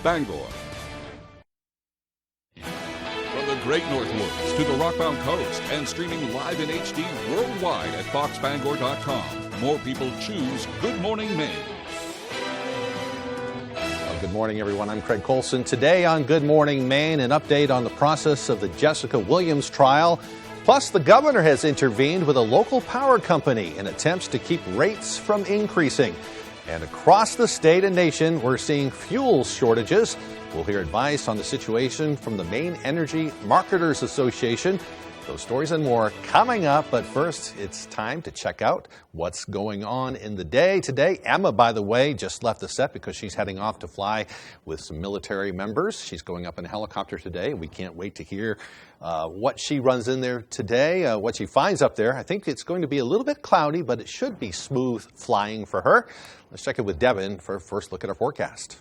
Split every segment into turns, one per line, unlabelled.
Bangor. From the Great North Woods to the Rockbound Coast and streaming live in HD worldwide at foxbangor.com. More people choose Good Morning Maine.
Good morning, everyone. I'm Craig Colson. Today on Good Morning Maine, an update on the process of the Jessica Williams trial. Plus, the governor has intervened with a local power company in attempts to keep rates from increasing. And across the state and nation, we're seeing fuel shortages. We'll hear advice on the situation from the Maine Energy Marketers Association. Those stories and more coming up. But first, it's time to check out what's going on in the day today. Emma, by the way, just left the set because she's heading off to fly with some military members. She's going up in a helicopter today. We can't wait to hear what she runs in there today, what she finds up there. I think it's going to be a little bit cloudy, but it should be smooth flying for her. Let's check it with Devin for a first look at our forecast.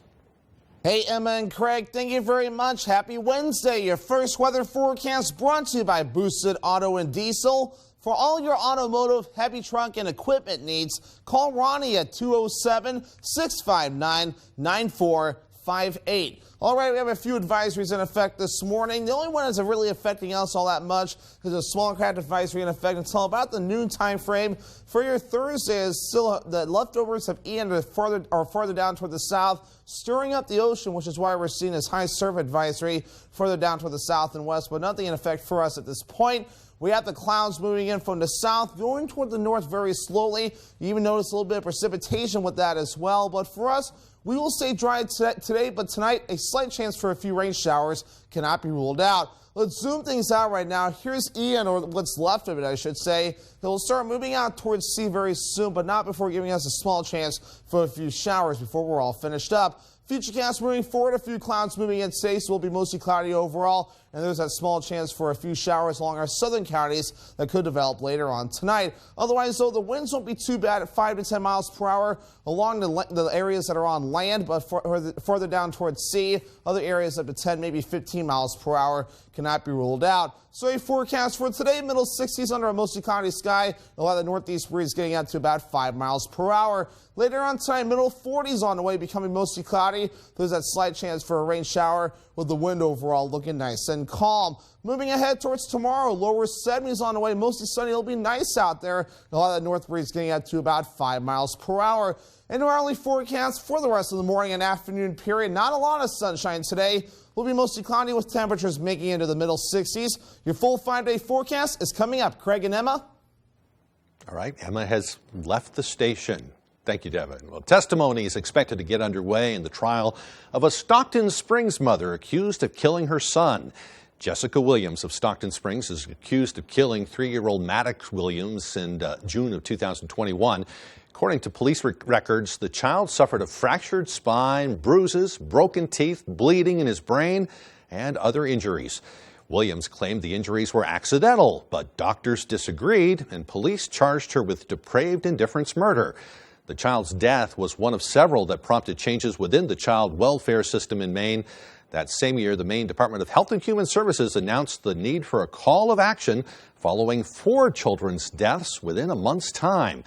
Hey, Emma and Craig, thank you very much. Happy Wednesday. Your first weather forecast brought to you by Boosted Auto and Diesel. For all your automotive, heavy truck, and equipment needs, call Ronnie at 207-659-9458. All right, we have a few advisories in effect this morning. The only one that's really affecting us all that much is a small craft advisory in effect until about the noon time frame. For your Thursday, is still the leftovers of Ian are farther down toward the south, stirring up the ocean, which is why we're seeing this high surf advisory further down toward the south and west, but nothing in effect for us at this point. We have the clouds moving in from the south, going toward the north very slowly. You even notice a little bit of precipitation with that as well. But for us, we will stay dry today, but tonight a slight chance for a few rain showers cannot be ruled out. Let's zoom things out right now. Here's Ian, or what's left of it, I should say. It will start moving out towards sea very soon, but not before giving us a small chance for a few showers before we're all finished up. Futurecast moving forward, a few clouds moving in today, so it will be mostly cloudy overall, and there's that small chance for a few showers along our southern counties that could develop later on tonight. Otherwise, though, the winds won't be too bad at 5 to 10 miles per hour along the areas that are on land, but further down towards sea, other areas up to 10, maybe 15 miles per hour cannot be ruled out. So a forecast for today, middle 60s under a mostly cloudy sky. A lot of the northeast breeze getting out to about 5 miles per hour. Later on tonight, middle 40s on the way, becoming mostly cloudy. There's that slight chance for a rain shower with the wind overall looking nice and calm. Moving ahead towards tomorrow, lower 70s on the way, mostly sunny. It'll be nice out there. A lot of the north breeze getting out to about 5 miles per hour. And our early forecast for the rest of the morning and afternoon period, not a lot of sunshine today. Will be mostly cloudy with temperatures making into the middle 60s. Your full 5-day forecast is coming up. Craig and Emma.
All right, Emma has left the station. Thank you, Devin. Well, testimony is expected to get underway in the trial of a Stockton Springs mother accused of killing her son. Jessica Williams of Stockton Springs is accused of killing 3-year-old Maddox Williams in June of 2021. According to police records, the child suffered a fractured spine, bruises, broken teeth, bleeding in his brain, and other injuries. Williams claimed the injuries were accidental, but doctors disagreed, and police charged her with depraved indifference murder. The child's death was one of several that prompted changes within the child welfare system in Maine. That same year, the Maine Department of Health and Human Services announced the need for a call of action following 4 children's deaths within a month's time.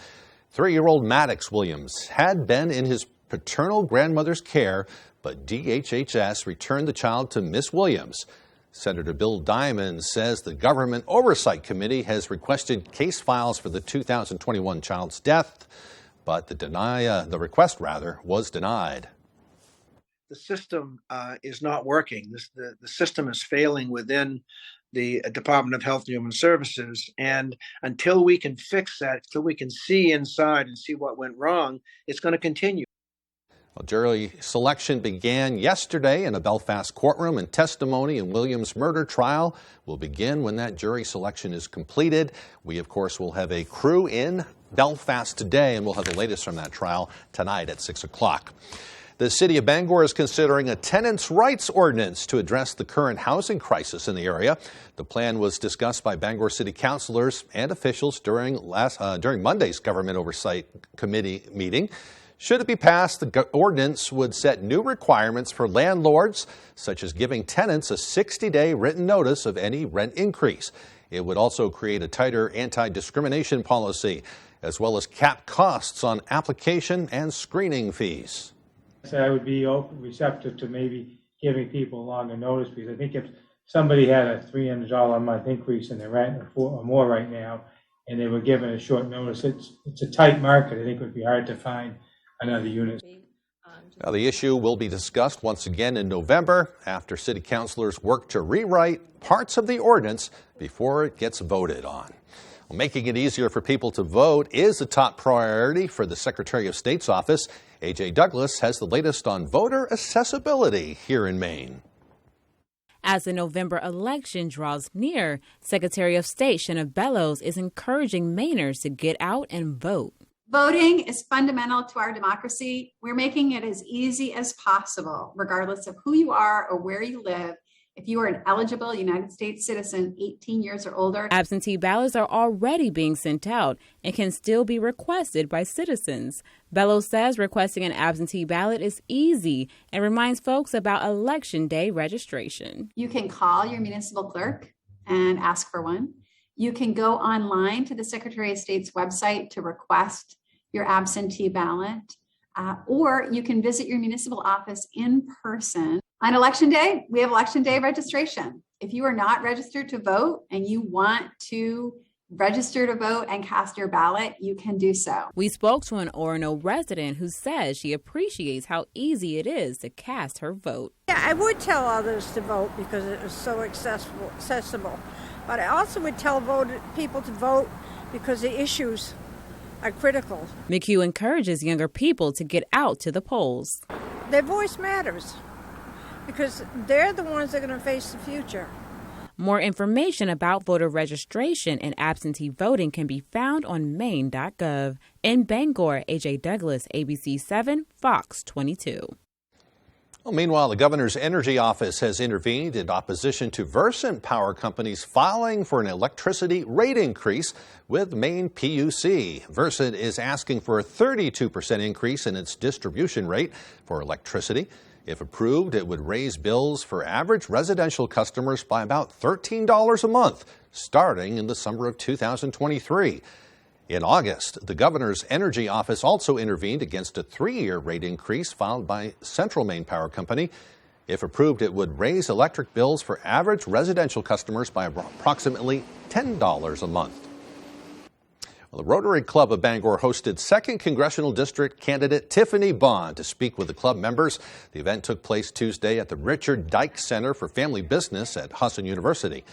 3-year-old Maddox Williams had been in his paternal grandmother's care, but DHHS returned the child to Miss Williams. Senator Bill Diamond says the Government Oversight Committee has requested case files for the 2021 child's death, but the request was denied.
The system is not working. The system is failing within the Department of Health and Human Services. And until we can fix that, until we can see inside and see what went wrong, it's going to continue.
Well, jury selection began yesterday in a Belfast courtroom, and testimony in Williams' murder trial will begin when that jury selection is completed. We, of course, will have a crew in Belfast today, and we'll have the latest from that trial tonight at 6 o'clock. The city of Bangor is considering a tenants' rights ordinance to address the current housing crisis in the area. The plan was discussed by Bangor City councilors and officials during Monday's Government Oversight Committee meeting. Should it be passed, the ordinance would set new requirements for landlords, such as giving tenants a 60-day written notice of any rent increase. It would also create a tighter anti-discrimination policy, as well as cap costs on application and screening fees.
So I would be receptive to maybe giving people longer notice, because I think if somebody had a $300 a month increase in their rent or more right now, and they were given a short notice, it's a tight market. I think it would be hard to find another unit.
Now, the issue will be discussed once again in November after city councilors work to rewrite parts of the ordinance before it gets voted on. Well, making it easier for people to vote is a top priority for the Secretary of State's office. A.J. Douglas has the latest on voter accessibility here in Maine.
As the November election draws near, Secretary of State Shanna Bellows is encouraging Mainers to get out and vote.
Voting is fundamental to our democracy. We're making it as easy as possible, regardless of who you are or where you live. If you are an eligible United States citizen, 18 years or older.
Absentee ballots are already being sent out and can still be requested by citizens. Bellows says requesting an absentee ballot is easy and reminds folks about Election Day registration.
You can call your municipal clerk and ask for one. You can go online to the Secretary of State's website to request your absentee ballot, or you can visit your municipal office in person. On Election Day, we have Election Day registration. If you are not registered to vote and you want to register to vote and cast your ballot, you can do so.
We spoke to an Orono resident who says she appreciates how easy it is to cast her vote.
Yeah, I would tell others to vote because it is so accessible. But I also would tell people to vote because the issues are critical.
McHugh encourages younger people to get out to the polls.
Their voice matters because they're the ones that are going to face the future.
More information about voter registration and absentee voting can be found on maine.gov. In Bangor, A.J. Douglas, ABC 7, Fox 22.
Well, meanwhile, the governor's energy office has intervened in opposition to Versant Power Company's filing for an electricity rate increase with Maine PUC. Versant is asking for a 32% increase in its distribution rate for electricity. If approved, it would raise bills for average residential customers by about $13 a month, starting in the summer of 2023. In August, the governor's energy office also intervened against a 3-year rate increase filed by Central Maine Power Company. If approved, it would raise electric bills for average residential customers by approximately $10 a month. Well, the Rotary Club of Bangor hosted 2nd Congressional District candidate Tiffany Bond to speak with the club members. The event took place Tuesday at the Richard Dyke Center for Family Business at Husson University.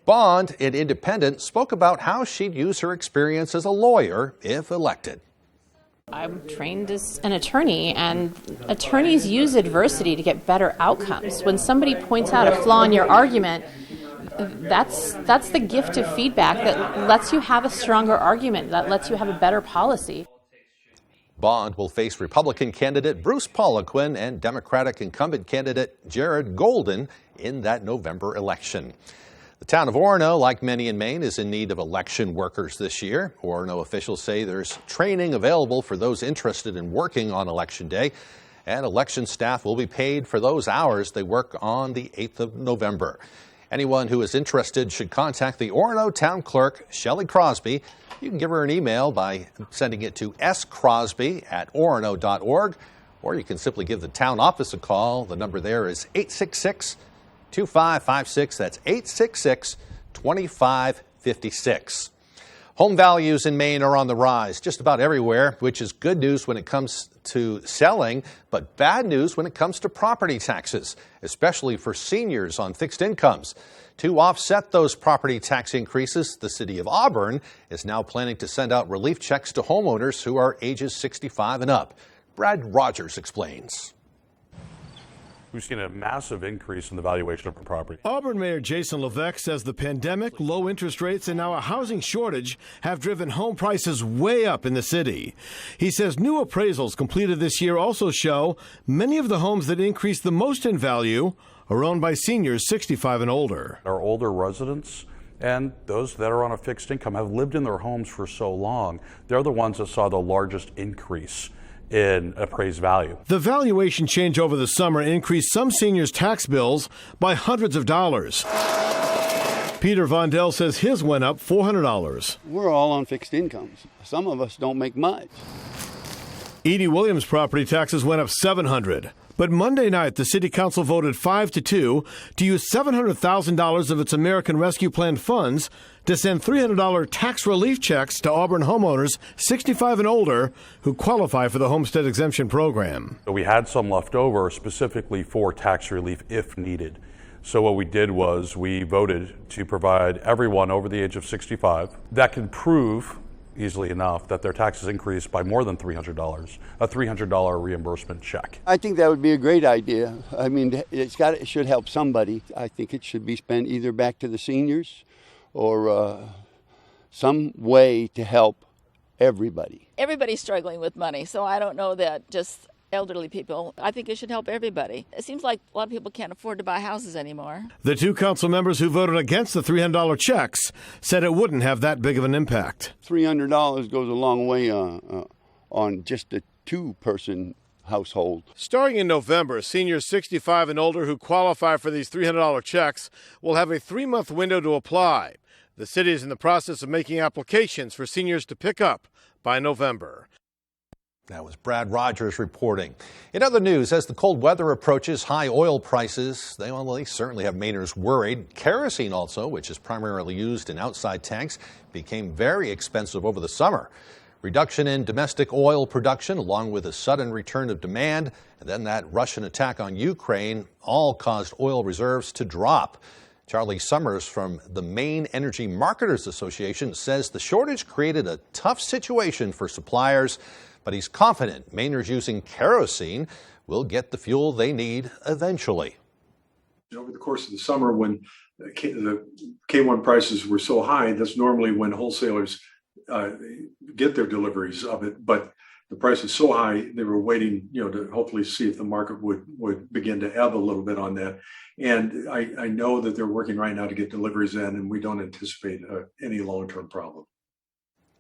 Bond, an independent, spoke about how she'd use her experience as a lawyer if elected.
I'm trained as an attorney, and attorneys use adversity to get better outcomes. When somebody points out a flaw in your argument, that's the gift of feedback that lets you have a stronger argument, that lets you have a better policy.
Bond will face Republican candidate Bruce Poliquin and Democratic incumbent candidate Jared Golden in that November election. The town of Orono, like many in Maine, is in need of election workers this year. Orono officials say there's training available for those interested in working on Election Day, and election staff will be paid for those hours they work on the 8th of November. Anyone who is interested should contact the Orono Town Clerk, Shelley Crosby. You can give her an email by sending it to scrosby@orono.org, or you can simply give the town office a call. The number there is 866-2556. That's 866-2556. Home values in Maine are on the rise just about everywhere, which is good news when it comes to selling, but bad news when it comes to property taxes, especially for seniors on fixed incomes. To offset those property tax increases, the city of Auburn is now planning to send out relief checks to homeowners who are ages 65 and up. Brad Rogers explains.
We've seen a massive increase in the valuation of our property.
Auburn Mayor Jason Levesque says the pandemic, low interest rates, and now a housing shortage have driven home prices way up in the city. He says new appraisals completed this year also show many of the homes that increased the most in value are owned by seniors 65 and older.
Our older residents and those that are on a fixed income have lived in their homes for so long. They're the ones that saw the largest increase in appraised value.
The valuation change over the summer increased some seniors' tax bills by hundreds of dollars. Peter Vondell says his went up $400.
We're all on fixed incomes. Some of us don't make much.
Edie Williams' property taxes went up $700. But Monday night, the city council voted 5-2 to use $700,000 of its American Rescue Plan funds to send $300 tax relief checks to Auburn homeowners 65 and older who qualify for the homestead exemption program.
We had some left over specifically for tax relief if needed. So what we did was we voted to provide everyone over the age of 65 that can prove easily enough that their taxes increased by more than $300, a $300 reimbursement check.
I think that would be a great idea. I mean, it should help somebody. I think it should be spent either back to the seniors or some way to help everybody.
Everybody's struggling with money, so I don't know that just elderly people. I think it should help everybody. It seems like a lot of people can't afford to buy houses anymore.
The two council members who voted against the $300 checks said it wouldn't have that big of an impact.
$300 goes a long way on just a two-person household.
Starting in November, seniors 65 and older who qualify for these $300 checks will have a 3-month window to apply. The city is in the process of making applications for seniors to pick up by November.
That was Brad Rogers reporting. In other news, as the cold weather approaches, high oil prices, they certainly have Mainers worried. Kerosene also, which is primarily used in outside tanks, became very expensive over the summer. Reduction in domestic oil production, along with a sudden return of demand, and then that Russian attack on Ukraine, all caused oil reserves to drop. Charlie Summers from the Maine Energy Marketers Association says the shortage created a tough situation for suppliers, but he's confident Mainers using kerosene will get the fuel they need eventually.
Over the course of the summer, when the K1 prices were so high, that's normally when wholesalers get their deliveries of it. But the price is so high, they were waiting, to hopefully see if the market would begin to ebb a little bit on that. And I know that they're working right now to get deliveries in, and we don't anticipate any long-term problem.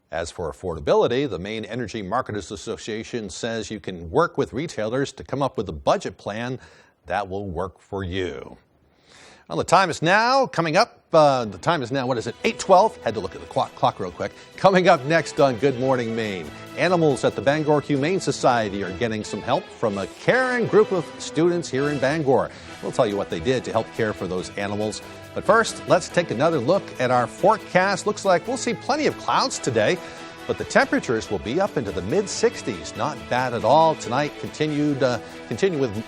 As for affordability, the Maine Energy Marketers Association says you can work with retailers to come up with a budget plan that will work for you. Well, the time is now coming up. The time is now, 8:12? Had to look at the clock real quick. Coming up next on Good Morning Maine, animals at the Bangor Humane Society are getting some help from a caring group of students here in Bangor. We'll tell you what they did to help care for those animals. But first, let's take another look at our forecast. Looks like we'll see plenty of clouds today, but the temperatures will be up into the mid-60s. Not bad at all. Tonight continue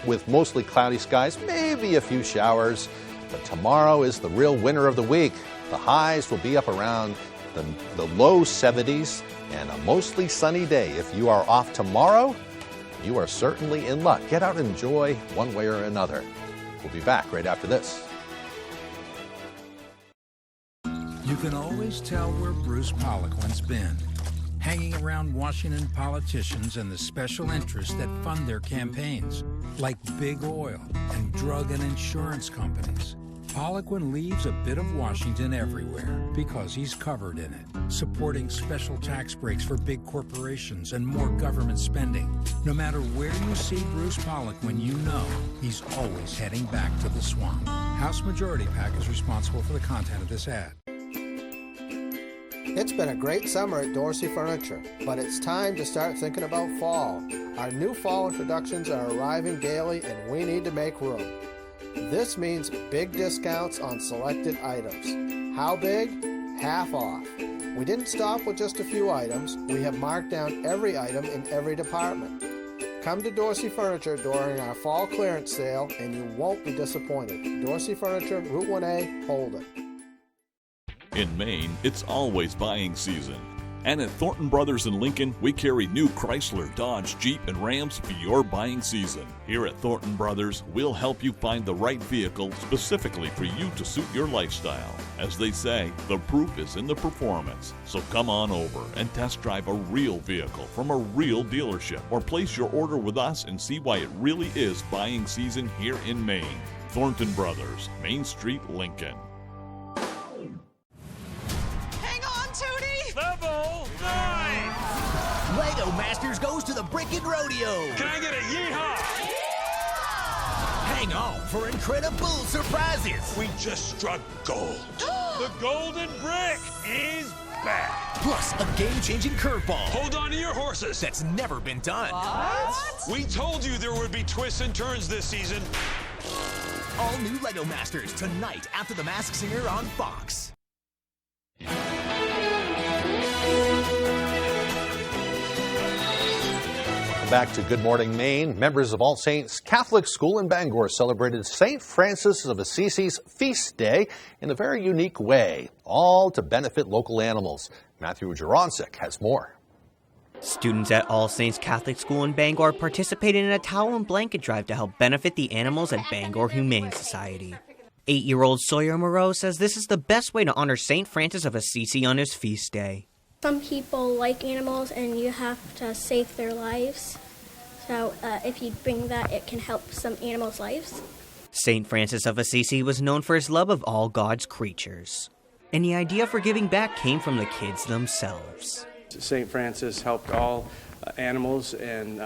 with mostly cloudy skies, maybe a few showers. But tomorrow is the real winner of the week. The highs will be up around the low 70s and a mostly sunny day. If you are off tomorrow, you are certainly in luck. Get out and enjoy one way or another. We'll be back right after this.
You can always tell where Bruce Poliquin's been, hanging around Washington politicians and the special interests that fund their campaigns, like big oil and drug and insurance companies. Poliquin leaves a bit of Washington everywhere because he's covered in it, supporting special tax breaks for big corporations and more government spending. No matter where you see Bruce Poliquin, you know he's always heading back to the swamp. House Majority PAC is responsible for the content of this ad.
It's been a great summer at Dorsey Furniture, but it's time to start thinking about fall. Our new fall introductions are arriving daily and we need to make room. This means big discounts on selected items. How big? Half off. We didn't stop with just a few items. We have marked down every item in every department. Come to Dorsey Furniture during our fall clearance sale and you won't be disappointed. Dorsey Furniture, Route 1A, Holden.
In Maine, it's always buying season. And at Thornton Brothers in Lincoln, we carry new Chrysler, Dodge, Jeep, and Rams for your buying season. Here at Thornton Brothers, we'll help you find the right vehicle specifically for you to suit your lifestyle. As they say, the proof is in the performance. So come on over and test drive a real vehicle from a real dealership, or place your order with us and see why it really is buying season here in Maine. Thornton Brothers, Main Street, Lincoln.
Level 9! Lego Masters goes to the Brickin' Rodeo.
Can I get a yeehaw?
Hang on for incredible surprises.
We just struck gold. The golden brick is
bad. Plus, a game-changing curveball.
Hold on to your horses.
That's never been done.
What? We told you there would be twists and turns this season.
All new Lego Masters tonight after The Masked Singer on Fox.
Back to Good Morning Maine. Members of All Saints Catholic School in Bangor celebrated St. Francis of Assisi's feast day in a very unique way, all to benefit local animals. Matthew Juronsik has more.
Students at All Saints Catholic School in Bangor participated in a towel and blanket drive to help benefit the animals at Bangor Humane Society. 8-year-old Sawyer Moreau says this is the best way to honor St. Francis of Assisi on his feast day.
Some people like animals and you have to save their lives. So if you bring that, it can help some animals' lives.
St. Francis of Assisi was known for his love of all God's creatures. And the idea for giving back came from the kids themselves.
St. Francis helped all animals, and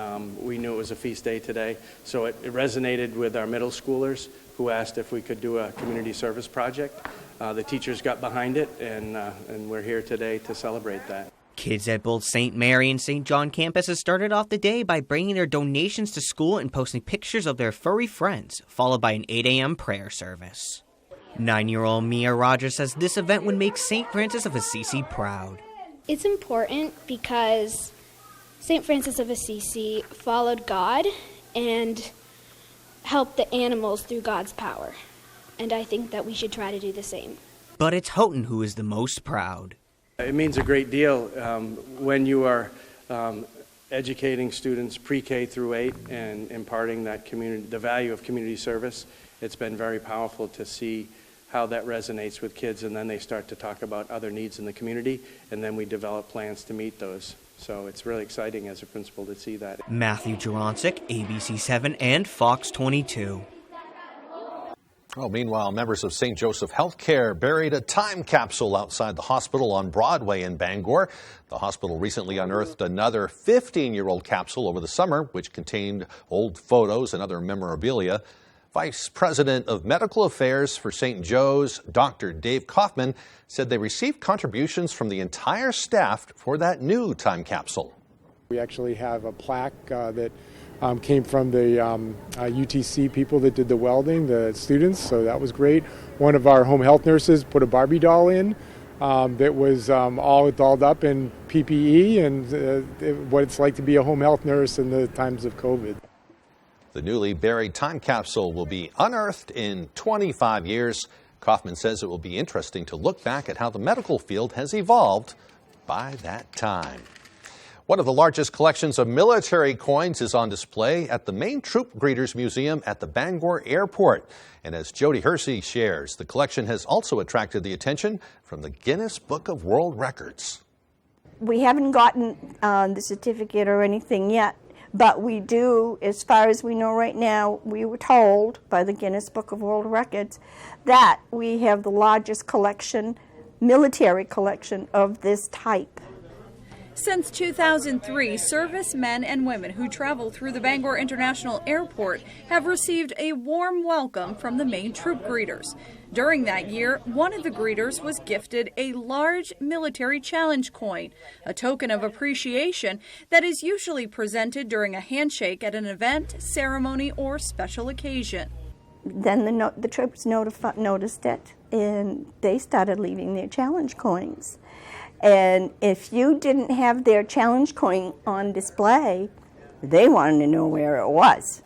we knew it was a feast day today. So it resonated with our middle schoolers who asked if we could do a community service project. The teachers got behind it, and we're here today to celebrate that.
Kids at both St. Mary and St. John campuses started off the day by bringing their donations to school and posting pictures of their furry friends, followed by an 8 a.m. prayer service. 9-year-old Mia Rogers says this event would make St. Francis of Assisi proud.
It's important because St. Francis of Assisi followed God and helped the animals through God's power. And I think that we should try to do the same.
But it's Houghton who is the most proud.
It means a great deal when you are educating students pre-K through 8 and imparting that the value of community service. It's been very powerful to see how that resonates with kids, and then they start to talk about other needs in the community, and then we develop plans to meet those. So it's really exciting as a principal to see that.
Matthew Juronsik, ABC 7 and Fox 22.
Well, meanwhile, members of St. Joseph Healthcare buried a time capsule outside the hospital on Broadway in Bangor. The hospital recently unearthed another 15-year-old capsule over the summer, which contained old photos and other memorabilia. Vice President of Medical Affairs for St. Joe's, Dr. Dave Kaufman, said they received contributions from the entire staff for that new time capsule.
We actually have a plaque that came from the UTC people that did the welding, the students, so that was great. One of our home health nurses put a Barbie doll in that was all dolled up in PPE and what it's like to be a home health nurse in the times of COVID.
The newly buried time capsule will be unearthed in 25 years. Kaufman says it will be interesting to look back at how the medical field has evolved by that time. One of the largest collections of military coins is on display at the Maine Troop Greeters Museum at the Bangor Airport. And as Jody Hersey shares, the collection has also attracted the attention from the Guinness Book of World Records.
We haven't gotten the certificate or anything yet, but we do, as far as we know right now, we were told by the Guinness Book of World Records that we have the largest collection, military collection of this type.
Since 2003, servicemen and women who travel through the Bangor International Airport have received a warm welcome from the Maine Troop Greeters. During that year, one of the greeters was gifted a large military challenge coin, a token of appreciation that is usually presented during a handshake at an event, ceremony, or special occasion.
Then the troops noticed it, and they started leaving their challenge coins. And if you didn't have their challenge coin on display, they wanted to know where it was.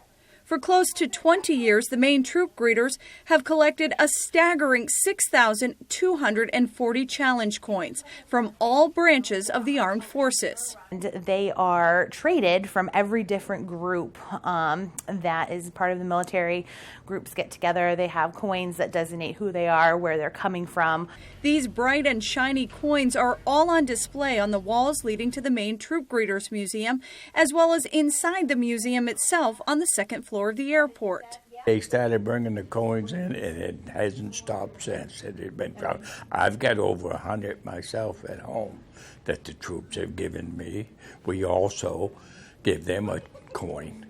For close to 20 years, the Maine Troop Greeters have collected a staggering 6,240 challenge coins from all branches of the armed forces.
They are traded from every different group that is part of the military. Groups get together, they have coins that designate who they are, where they're coming from.
These bright and shiny coins are all on display on the walls leading to the Maine Troop Greeters Museum, as well as inside the museum itself on the second floor of the airport.
They started bringing the coins in, and it hasn't stopped since. It has been found. I've got over 100 myself at home that the troops have given me. We also give them a coin.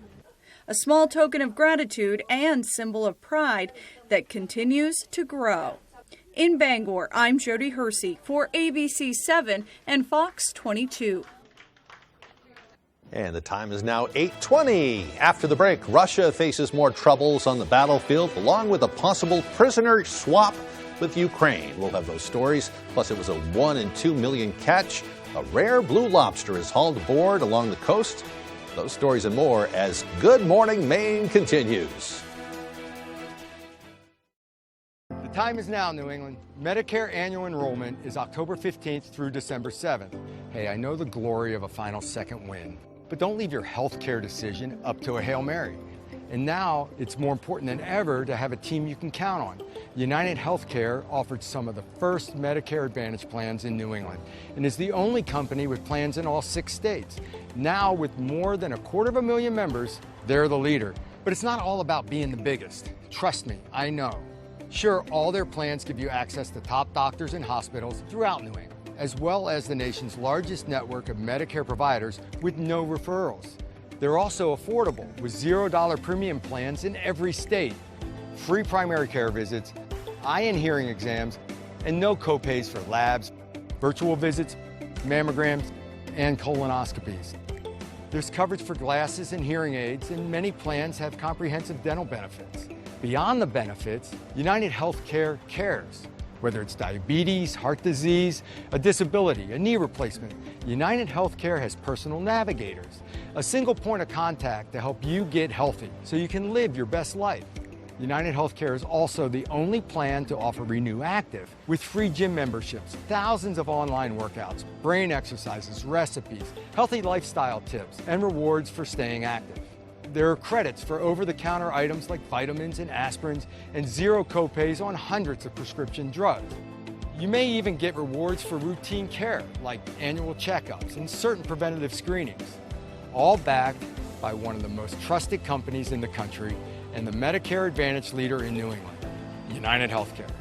A small token of gratitude and symbol of pride that continues to grow. In Bangor, I'm Jody Hersey for ABC 7 and Fox 22.
And the time is now 8:20. After the break, Russia faces more troubles on the battlefield, along with a possible prisoner swap with Ukraine. We'll have those stories. Plus, it was a 1 in 2 million catch. A rare blue lobster is hauled aboard along the coast. Those stories and more as Good Morning Maine continues.
The time is now, New England. Medicare annual enrollment is October 15th through December 7th. Hey, I know the glory of a final second win, but don't leave your health care decision up to a Hail Mary. And now it's more important than ever to have a team you can count on. United Healthcare offered some of the first Medicare Advantage plans in New England and is the only company with plans in all 6 states. Now, with more than 250,000 members, they're the leader. But it's not all about being the biggest. Trust me, I know. Sure, all their plans give you access to top doctors and hospitals throughout New England, as well as the nation's largest network of Medicare providers with no referrals. They're also affordable with $0 premium plans in every state, free primary care visits, eye and hearing exams, and no copays for labs, virtual visits, mammograms, and colonoscopies. There's coverage for glasses and hearing aids, and many plans have comprehensive dental benefits. Beyond the benefits, United Healthcare cares. Whether it's diabetes, heart disease, a disability, a knee replacement, United Healthcare has personal navigators, a single point of contact to help you get healthy so you can live your best life. United Healthcare is also the only plan to offer Renew Active with free gym memberships, thousands of online workouts, brain exercises, recipes, healthy lifestyle tips, and rewards for staying active. There are credits for over-the-counter items like vitamins and aspirins and zero copays on hundreds of prescription drugs. You may even get rewards for routine care like annual checkups and certain preventative screenings, all backed by one of the most trusted companies in the country and the Medicare Advantage leader in New England, United Healthcare.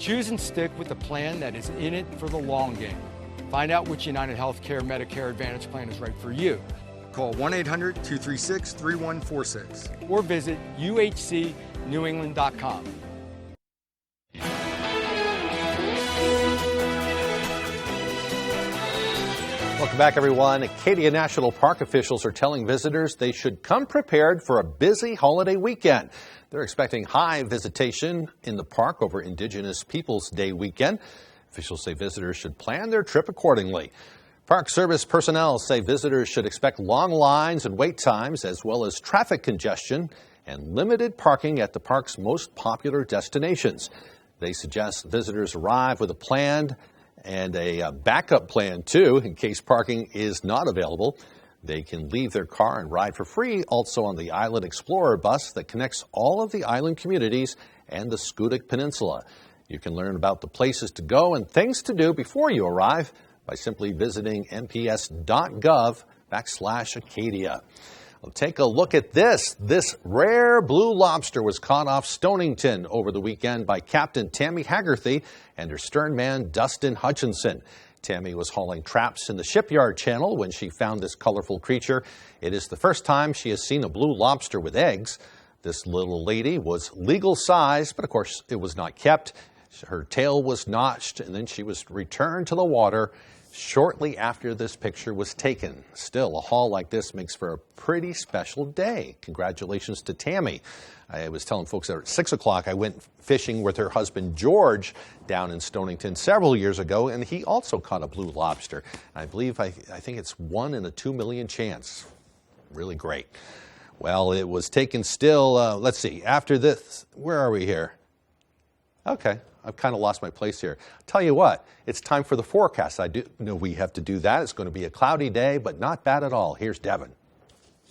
Choose and stick with the plan that is in it for the long game. Find out which United Healthcare Medicare Advantage plan is right for you. Call 1-800-236-3146 or visit uhcnewengland.com.
Welcome back, everyone. Acadia National Park officials are telling visitors they should come prepared for a busy holiday weekend. They're expecting high visitation in the park over Indigenous Peoples Day weekend. Officials say visitors should plan their trip accordingly. Park Service personnel say visitors should expect long lines and wait times, as well as traffic congestion and limited parking at the park's most popular destinations. They suggest visitors arrive with a plan and a backup plan, too, in case parking is not available. They can leave their car and ride for free also on the Island Explorer bus that connects all of the island communities and the Schoodic Peninsula. You can learn about the places to go and things to do before you arrive by simply visiting nps.gov/Acadia. Well, take a look at this. This rare blue lobster was caught off Stonington over the weekend by Captain Tammy Haggerty and her sternman Dustin Hutchinson. Tammy was hauling traps in the shipyard channel when she found this colorful creature. It is the first time she has seen a blue lobster with eggs. This little lady was legal size, but of course it was not kept. Her tail was notched, and then she was returned to the water shortly after this picture was taken. Still, a haul like this makes for a pretty special day. Congratulations to Tammy. I was telling folks that at 6 o'clock I went fishing with her husband George down in Stonington several years ago, and he also caught a blue lobster. I believe, I think it's 1 in a 2 million chance. Really great. Well, it was taken still. Let's see. After this, where are we here? Okay. I've kind of lost my place here. Tell you what, it's time for the forecast. I do know we have to do that. It's going to be a cloudy day, but not bad at all. Here's Devin.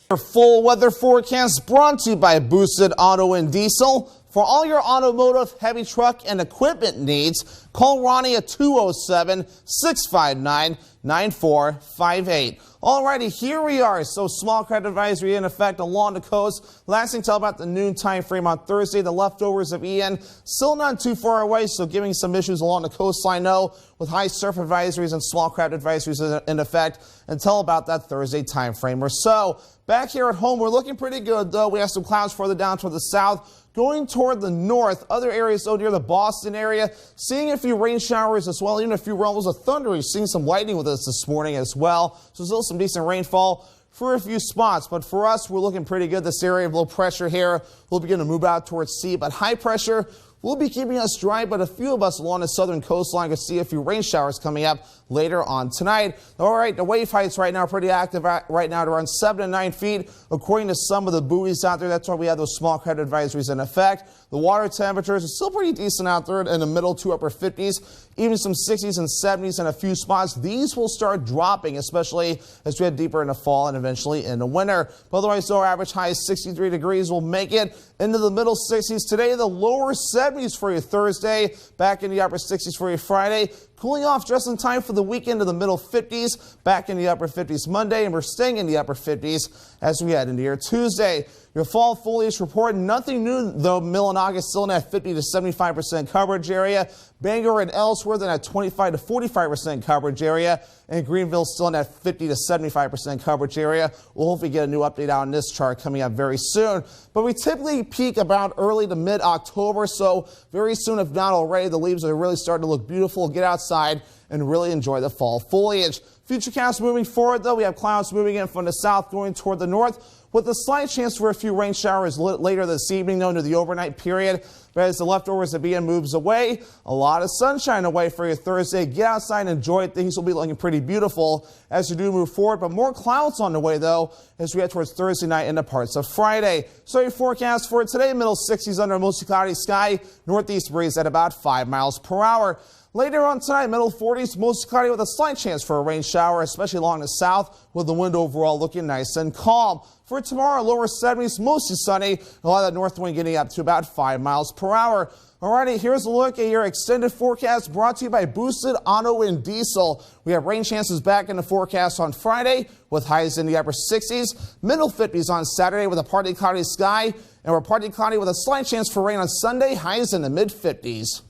Your full weather forecast brought to you by Boosted Auto and Diesel. For all your automotive, heavy truck, and equipment needs, call Ronnie at 207-659-9458. Alrighty, here we are. So small credit advisory in effect along the coast, lasting till about the noon time frame on Thursday. The leftovers of Ian still not too far away, so giving some issues along the coastline, though, with high surf advisories and small credit advisories in effect until about that Thursday time frame or so. Back here at home, we're looking pretty good, though. We have some clouds further down toward the south. Going toward the north, other areas though near the Boston area, seeing a few rain showers as well, even a few rumbles of thunder. We've seen some lightning with us this morning as well, so still some decent rainfall for a few spots. But for us, we're looking pretty good. This area of low pressure here will begin to move out towards sea, but high pressure will be keeping us dry, but a few of us along the southern coastline could see a few rain showers coming up later on tonight. All right, the wave heights right now are pretty active right now at around 7 to 9 feet. According to some of the buoys out there, that's why we have those small credit advisories in effect. The water temperatures are still pretty decent out there in the middle to upper 50s, even some 60s and 70s in a few spots. These will start dropping, especially as we head deeper into fall and eventually into winter. But otherwise, our average high is 63 degrees. We'll make it into the middle 60s today, the lower 70s for you Thursday, back in the upper 60s for you Friday. Cooling off just in time for the weekend to the middle 50s, back in the upper 50s Monday, and we're staying in the upper 50s as we head into your Tuesday. Your fall foliage report, nothing new though. Millinocket still in that 50 to 75% coverage area. Bangor and Ellsworth in that 25 to 45% coverage area. And Greenville still in that 50 to 75% coverage area. We'll hopefully get a new update out on this chart coming up very soon. But we typically peak about early to mid-October, so very soon, if not already, the leaves are really starting to look beautiful. Get outside and really enjoy the fall foliage. Futurecast moving forward, though, we have clouds moving in from the south going toward the north, with a slight chance for a few rain showers later this evening, though, into the overnight period. But as the leftovers of Ian moves away, a lot of sunshine away for you Thursday. Get outside and enjoy it. Things will be looking pretty beautiful as you do move forward. But more clouds on the way, though, as we head towards Thursday night into parts of Friday. So your forecast for today, middle 60s under a mostly cloudy sky, northeast breeze at about 5 miles per hour. Later on tonight, middle 40s, mostly cloudy with a slight chance for a rain shower, especially along the south, with the wind overall looking nice and calm. For tomorrow, lower 70s, mostly sunny, a lot of that north wind getting up to about 5 miles per hour. Alrighty, here's a look at your extended forecast brought to you by Boosted Auto and Diesel. We have rain chances back in the forecast on Friday with highs in the upper 60s, middle 50s on Saturday with a partly cloudy sky, and we're partly cloudy with a slight chance for rain on Sunday, highs in the mid 50s.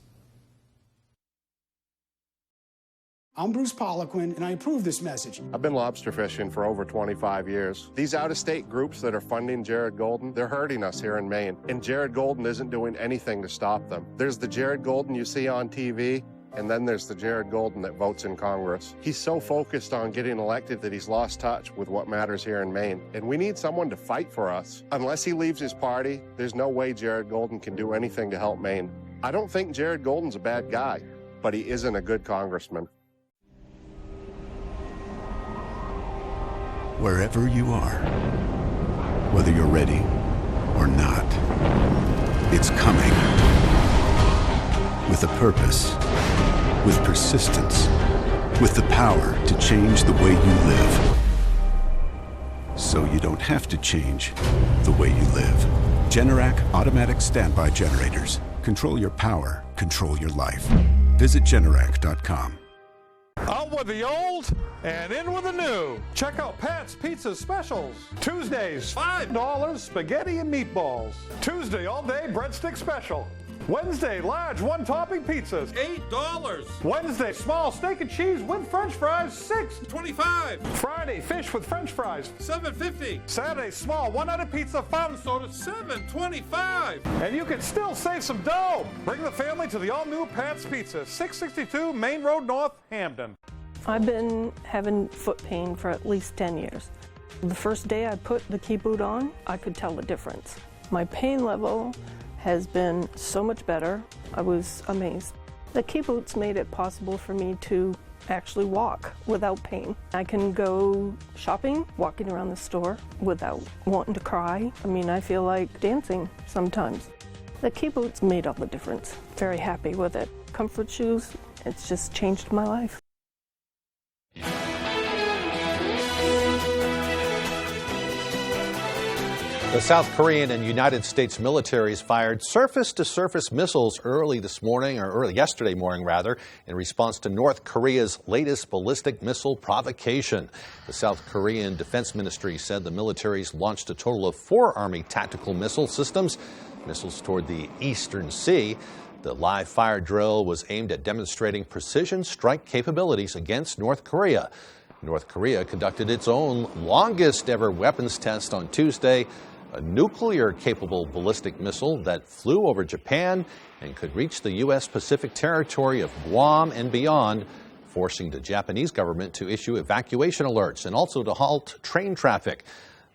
I'm Bruce Poliquin, and I approve this message.
I've been lobster fishing for over 25 years. These out-of-state groups that are funding Jared Golden, they're hurting us here in Maine, and Jared Golden isn't doing anything to stop them. There's the Jared Golden you see on TV, and then there's the Jared Golden that votes in Congress. He's so focused on getting elected that he's lost touch with what matters here in Maine, and we need someone to fight for us. Unless he leaves his party, there's no way Jared Golden can do anything to help Maine. I don't think Jared Golden's a bad guy, but he isn't a good congressman.
Wherever you are, whether you're ready or not, it's coming. With a purpose, with persistence, with the power to change the way you live. So you don't have to change the way you live. Generac automatic standby generators. Control your power, control your life. Visit Generac.com.
Out with the old and in with the new. Check out Pat's Pizza Specials. Tuesdays, $5 spaghetti and meatballs. Tuesday, all day breadstick special. Wednesday, large one-topping pizzas, $8. Wednesday, small steak and cheese with french fries, $6.25. Friday, fish with french fries, $7.50. Saturday, small one-item pizza, fountain soda, $7.25. And you can still save some dough. Bring the family to the all-new Pat's Pizza, 662 Main Road North, Hamden.
I've been having foot pain for at least 10 years. The first day I put the key boot on, I could tell the difference. My pain level has been so much better. I was amazed. The key boots made it possible for me to actually walk without pain. I can go shopping, walking around the store without wanting to cry. I mean, I feel like dancing sometimes. The key boots made all the difference. Very happy with it. Comfort shoes, it's just changed my life.
The South Korean and United States militaries fired surface-to-surface missiles early yesterday morning, in response to North Korea's latest ballistic missile provocation. The South Korean Defense Ministry said the militaries launched a total of 4 Army tactical missile systems, missiles toward the Eastern Sea. The live fire drill was aimed at demonstrating precision strike capabilities against North Korea. North Korea conducted its own longest ever weapons test on Tuesday. a nuclear-capable ballistic missile that flew over Japan and could reach the U.S. Pacific territory of Guam and beyond, forcing the Japanese government to issue evacuation alerts and also to halt train traffic.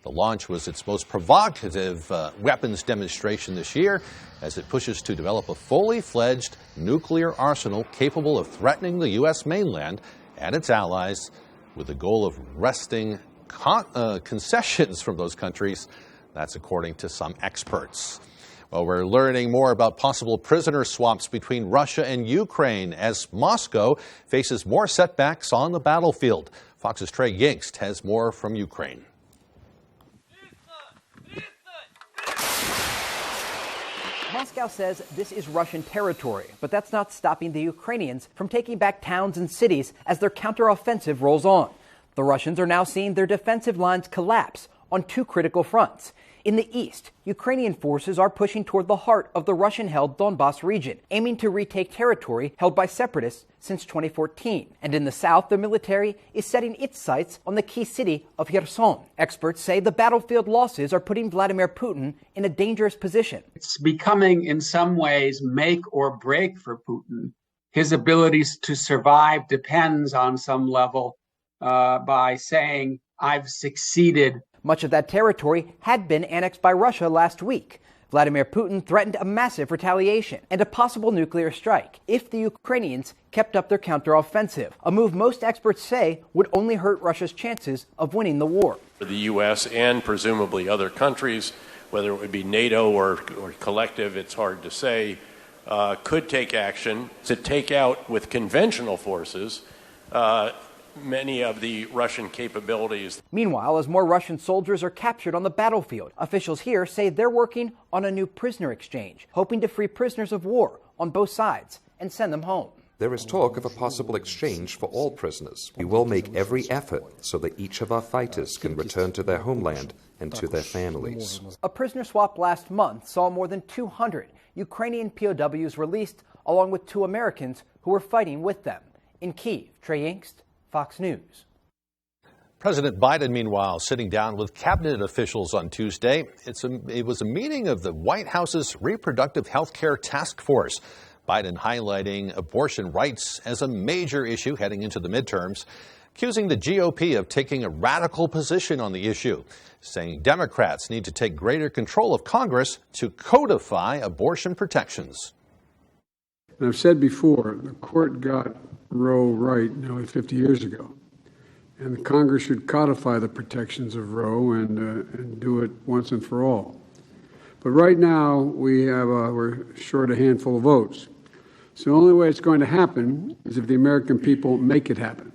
The launch was its most provocative weapons demonstration this year as it pushes to develop a fully fledged nuclear arsenal capable of threatening the U.S. mainland and its allies, with the goal of wresting concessions from those countries. That's according to some experts. Well, we're learning more about possible prisoner swaps between Russia and Ukraine as Moscow faces more setbacks on the battlefield. Fox's Trey Yingst has more from Ukraine.
Moscow says this is Russian territory, but that's not stopping the Ukrainians from taking back towns and cities as their counteroffensive rolls on. The Russians are now seeing their defensive lines collapse on two critical fronts. In the east, Ukrainian forces are pushing toward the heart of the Russian-held Donbas region, aiming to retake territory held by separatists since 2014. And in the south, the military is setting its sights on the key city of Kherson. Experts say the battlefield losses are putting Vladimir Putin in a dangerous position.
It's becoming, in some ways, make or break for Putin. His abilities to survive depends on some level by saying, I've succeeded.
Much of that territory had been annexed by Russia last week. Vladimir Putin threatened a massive retaliation and a possible nuclear strike if the Ukrainians kept up their counteroffensive, a move most experts say would only hurt Russia's chances of winning the war.
The U.S. and presumably other countries, whether it would be NATO or collective, it's hard to say, could take action to take out with conventional forces many of the Russian capabilities.
Meanwhile, as more Russian soldiers are captured on the battlefield, officials here say they're working on a new prisoner exchange, hoping to free prisoners of war on both sides and send them home.
There is talk of a possible exchange for all prisoners. We will make every effort so that each of our fighters can return to their homeland and to their families.
A prisoner swap last month saw more than 200 Ukrainian POWs released, along with 2 Americans who were fighting with them. In Kyiv, Trey Yingst, Fox News.
President Biden, meanwhile, sitting down with cabinet officials on Tuesday. It was a meeting of the White House's Reproductive Health Care Task Force. Biden highlighting abortion rights as a major issue heading into the midterms, accusing the GOP of taking a radical position on the issue, saying Democrats need to take greater control of Congress to codify abortion protections.
And I've said before, the court got Roe right nearly 50 years ago. And the Congress should codify the protections of Roe and do it once and for all. But right now, we're short a handful of votes. So the only way it's going to happen is if the American people make it happen.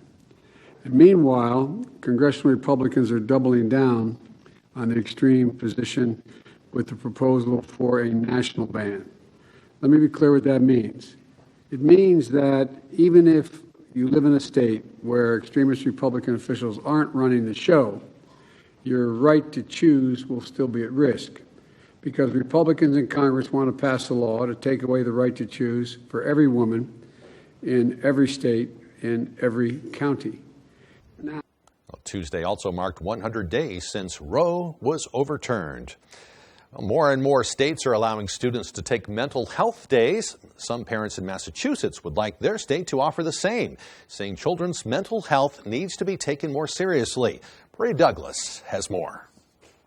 And meanwhile, congressional Republicans are doubling down on the extreme position with the proposal for a national ban. Let me be clear what that means. It means that even if you live in a state where extremist Republican officials aren't running the show, your right to choose will still be at risk, because Republicans in Congress want to pass a law to take away the right to choose for every woman in every state, in every county.
Tuesday also marked 100 days since Roe was overturned. More and more states are allowing students to take mental health days. Some parents in Massachusetts would like their state to offer the same, saying children's mental health needs to be taken more seriously. Bray Douglas has more.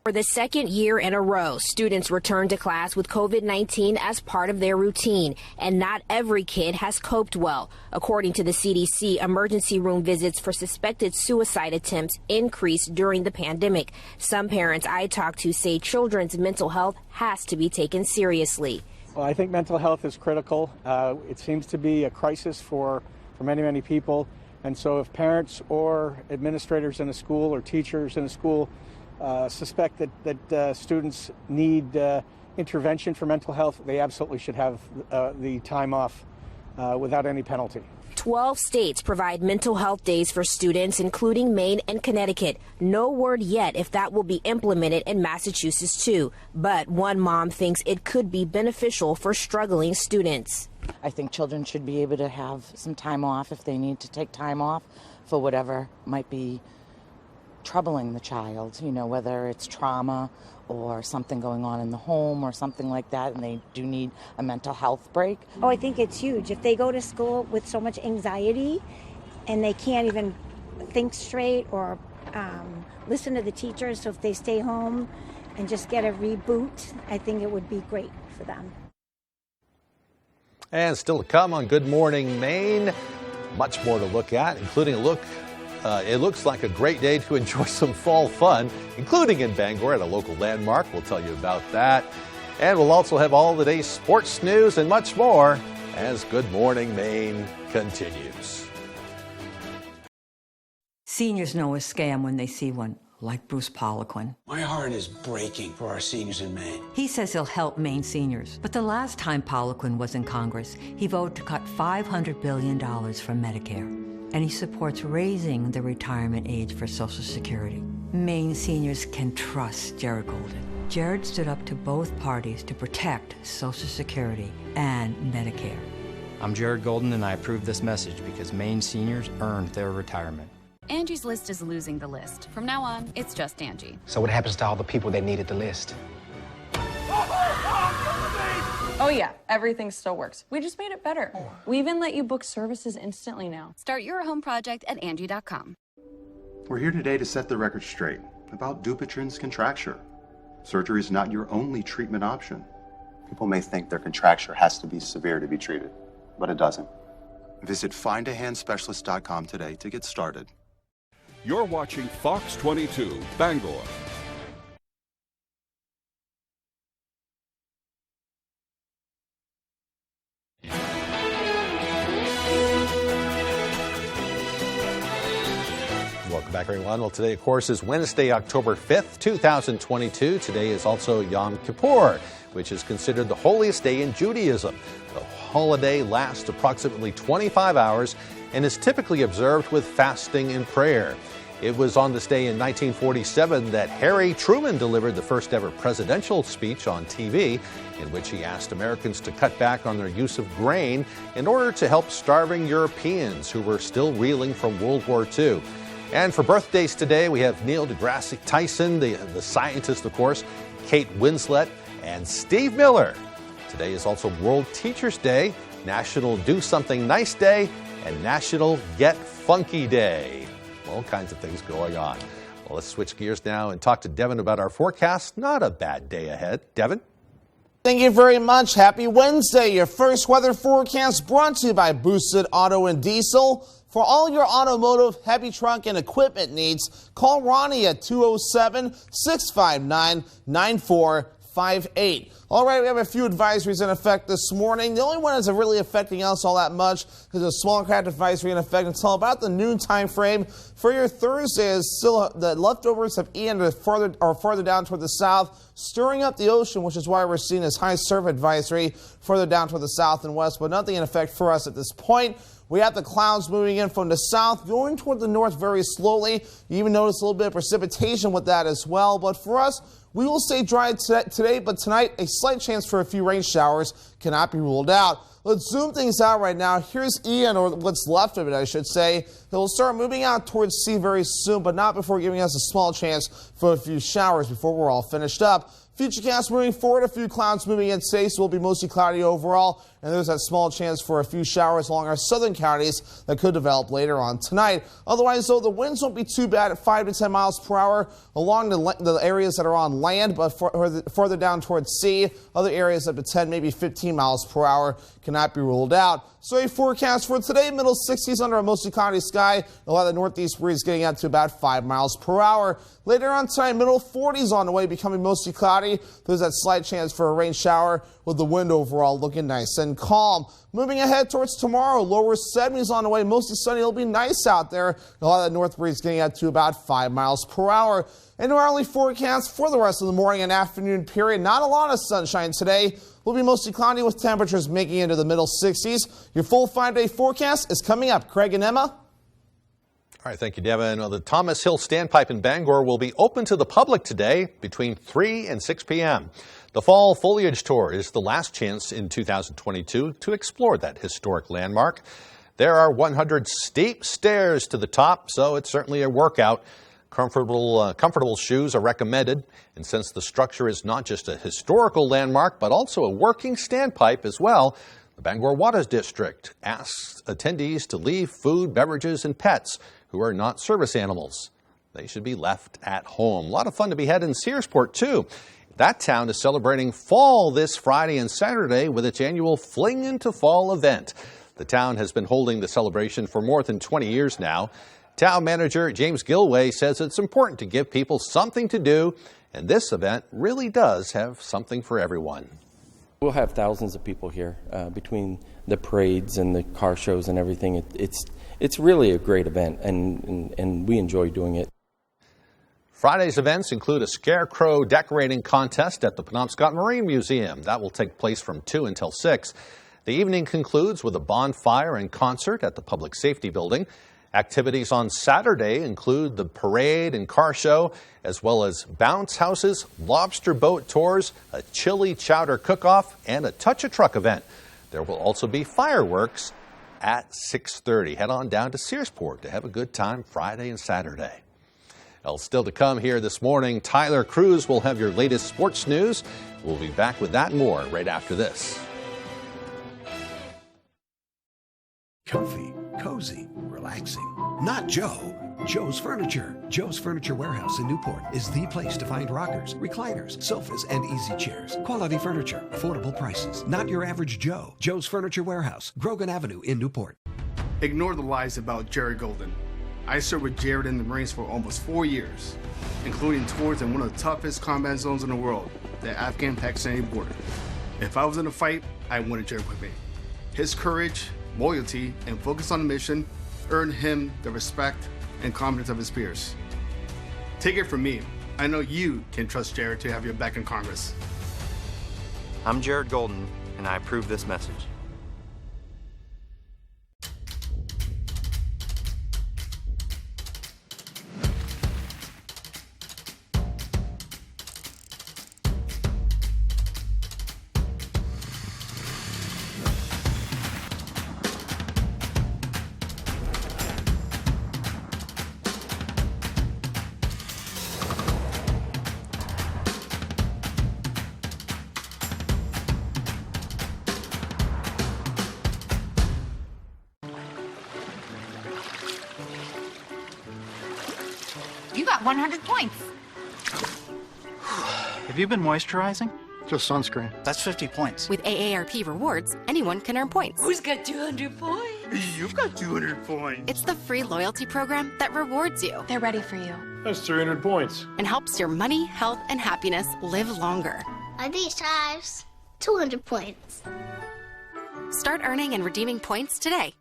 For the second year in a row, students return to class with COVID-19 as part of their routine, and not every kid has coped well. According to the CDC, emergency room visits for suspected suicide attempts increased during the pandemic. Some parents I talked to say children's mental health has to be taken seriously.
Well, I think mental health is critical. It seems to be a crisis for many people. And so if parents or administrators in a school or teachers in a school suspect that students need intervention for mental health, they absolutely should have the time off without any penalty.
12 states provide mental health days for students, including Maine and Connecticut. No word yet if that will be implemented in Massachusetts, too. But one mom thinks it could be beneficial for struggling students.
I think children should be able to have some time off if they need to take time off for whatever might be troubling the child, whether it's trauma or something going on in the home or something like that, and they do need a mental health break.
Oh, I think it's huge. If they go to school with so much anxiety and they can't even think straight or listen to the teachers, so if they stay home and just get a reboot, I think it would be great for them.
And still to come on Good Morning Maine, much more to look at, including a look. It looks like a great day to enjoy some fall fun, including in Bangor at a local landmark. We'll tell you about that. And we'll also have all the day's sports news and much more as Good Morning Maine continues.
Seniors know a scam when they see one, like Bruce Poliquin.
My heart is breaking for our seniors in Maine.
He says he'll help Maine seniors. But the last time Poliquin was in Congress, he voted to cut $500 billion from Medicare. And he supports raising the retirement age for Social Security. Maine seniors can trust Jared Golden. Jared stood up to both parties to protect Social Security and Medicare.
I'm Jared Golden, and I approve this message because Maine seniors earned their retirement.
Angie's List is losing the list. From now on, it's just Angie.
So what happens to all the people that needed the list?
Oh yeah, everything still works. We just made it better. We even let you book services instantly now.
Start your home project at Angie.com.
We're here today to set the record straight about Dupuytren's contracture. Surgery is not your only treatment option. People may think their contracture has to be severe to be treated, but it doesn't. Visit findahandspecialist.com today to get started.
You're watching Fox 22, Bangor.
Welcome back, everyone. Well, today, of course, is Wednesday, October 5th, 2022. Today is also Yom Kippur, which is considered the holiest day in Judaism. The holiday lasts approximately 25 hours and is typically observed with fasting and prayer. It was on this day in 1947 that Harry Truman delivered the first ever presidential speech on TV, in which he asked Americans to cut back on their use of grain in order to help starving Europeans who were still reeling from World War II. And for birthdays today, we have Neil deGrasse Tyson, the scientist, of course, Kate Winslet, and Steve Miller. Today is also World Teachers Day, National Do Something Nice Day, and National Get Funky Day. All kinds of things going on. Well, let's switch gears now and talk to Devin about our forecast. Not a bad day ahead. Devin?
Thank you very much. Happy Wednesday. Your first weather forecast brought to you by Boosted Auto and Diesel. For all your automotive, heavy truck, and equipment needs, call Ronnie at 207-659-9458. All right, we have a few advisories in effect this morning. The only one that's really affecting us all that much is a small craft advisory in effect until about the noon time frame. For your Thursday, is still the leftovers of Ian are farther down toward the south, stirring up the ocean, which is why we're seeing this high surf advisory further down toward the south and west, but nothing in effect for us at this point. We have the clouds moving in from the south, going toward the north very slowly. You even notice a little bit of precipitation with that as well. But for us, we will stay dry today, but tonight a slight chance for a few rain showers cannot be ruled out. Let's zoom things out right now. Here's Ian, or what's left of it, I should say. He'll start moving out towards sea very soon, but not before giving us a small chance for a few showers before we're all finished up. Futurecast moving forward, a few clouds moving in today, so we'll be mostly cloudy overall, and there's that small chance for a few showers along our southern counties that could develop later on tonight. Otherwise, though, the winds won't be too bad at 5 to 10 miles per hour along the areas that are on land, but further down towards sea, other areas up to 10, maybe 15 miles per hour cannot be ruled out. So a forecast for today, middle 60s under a mostly cloudy sky. A lot of the northeast breeze getting out to about 5 miles per hour. Later on tonight, middle 40s on the way, becoming mostly cloudy. There's that slight chance for a rain shower with the wind overall looking nice and calm. Moving ahead towards tomorrow, lower 70s on the way, mostly sunny. It'll be nice out there. A lot of the north breeze getting out to about 5 miles per hour. And our only forecast for the rest of the morning and afternoon period. Not a lot of sunshine today. Will be mostly cloudy with temperatures making into the middle 60s. Your full 5-day forecast is coming up. Craig and Emma.
All right, thank you, Devin. Well, the Thomas Hill Standpipe in Bangor will be open to the public today between 3 and 6 p.m. The Fall Foliage Tour is the last chance in 2022 to explore that historic landmark. There are 100 steep stairs to the top, so it's certainly a workout. Comfortable shoes are recommended, and since the structure is not just a historical landmark but also a working standpipe as well, the Bangor Water District asks attendees to leave food, beverages, and pets who are not service animals. They should be left at home. A lot of fun to be had in Searsport, too. That town is celebrating fall this Friday and Saturday with its annual Fling into Fall event. The town has been holding the celebration for more than 20 years now. Town manager James Gilway says it's important to give people something to do, and this event really does have something for everyone.
We'll have thousands of people here between the parades and the car shows and everything. It's really a great event, and we enjoy doing it.
Friday's events include a scarecrow decorating contest at the Penobscot Marine Museum. That will take place from 2 until 6. The evening concludes with a bonfire and concert at the Public Safety Building. Activities on Saturday include the parade and car show, as well as bounce houses, lobster boat tours, a chili chowder cook-off, and a Touch a Truck event. There will also be fireworks at 6:30. Head on down to Searsport to have a good time Friday and Saturday. Well, still to come here this morning, Tyler Cruz will have your latest sports news. We'll be back with that and more right after this.
Comfy, cozy, relaxing. Not Joe. Joe's Furniture. Joe's Furniture Warehouse in Newport is the place to find rockers, recliners, sofas, and easy chairs. Quality furniture, affordable prices. Not your average Joe. Joe's Furniture Warehouse, Grogan Avenue in Newport.
Ignore the lies about Jared Golden. I served with Jared in the Marines for almost 4 years, including tours in one of the toughest combat zones in the world, the Afghan-Pakistani border. If I was in a fight, I wanted Jared with me. His courage, loyalty, and focus on the mission earned him the respect and confidence of his peers. Take it from me, I know you can trust Jared to have your back in Congress.
I'm Jared Golden, and I approve this message.
You got 100 points.
Have you been moisturizing? Just sunscreen.
That's 50 points.
With AARP Rewards, anyone can earn points.
Who's got 200 points?
You've got 200 points.
It's the free loyalty program that rewards you.
They're ready for you.
That's 300 points.
And helps your money, health, and happiness live longer.
Are these tires? 200 points.
Start earning and redeeming points today.